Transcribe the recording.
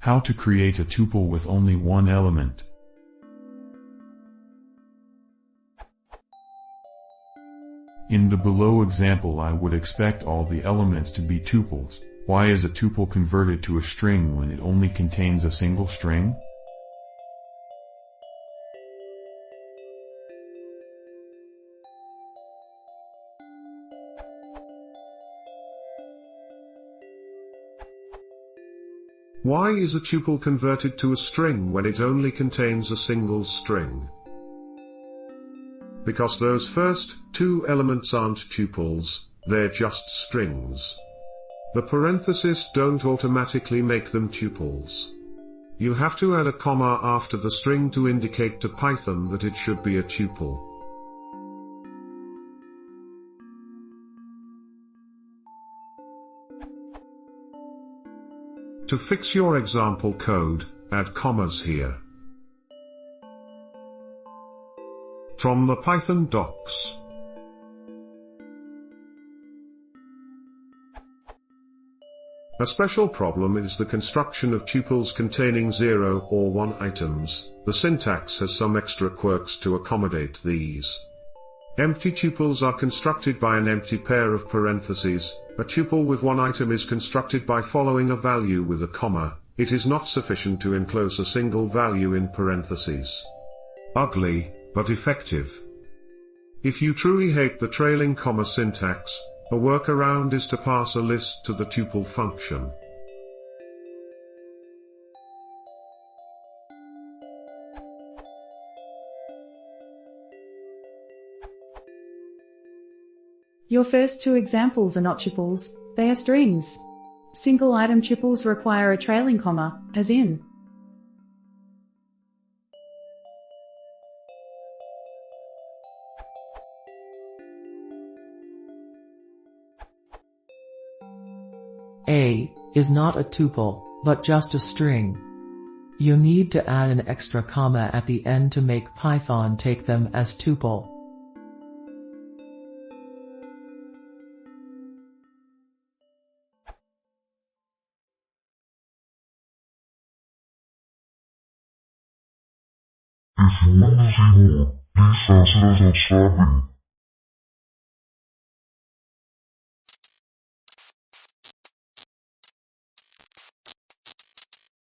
How to create a tuple with only one element. In the below example, I would expect all the elements to be tuples. Why is a tuple converted to a string when it only contains a single string? Why is a tuple converted to a string when it only contains a single string? Because those first two elements aren't tuples, they're just strings. The parentheses don't automatically make them tuples. You have to add a comma after the string to indicate to Python that it should be a tuple. To fix your example code, add commas here. From the Python docs. A special problem is the construction of tuples containing 0 or 1 items. The syntax has some extra quirks to accommodate these. Empty tuples are constructed by an empty pair of parentheses. A tuple with one item is constructed by following a value with a comma. It is not sufficient to enclose a single value in parentheses. Ugly, but effective. If you truly hate the trailing comma syntax, a workaround is to pass a list to the tuple function. Your first two examples are not tuples, they are strings. Single item tuples require a trailing comma, as in. A is not a tuple, but just a string. You need to add an extra comma at the end to make Python take them as tuple. If you want to see more, please consider subscribing.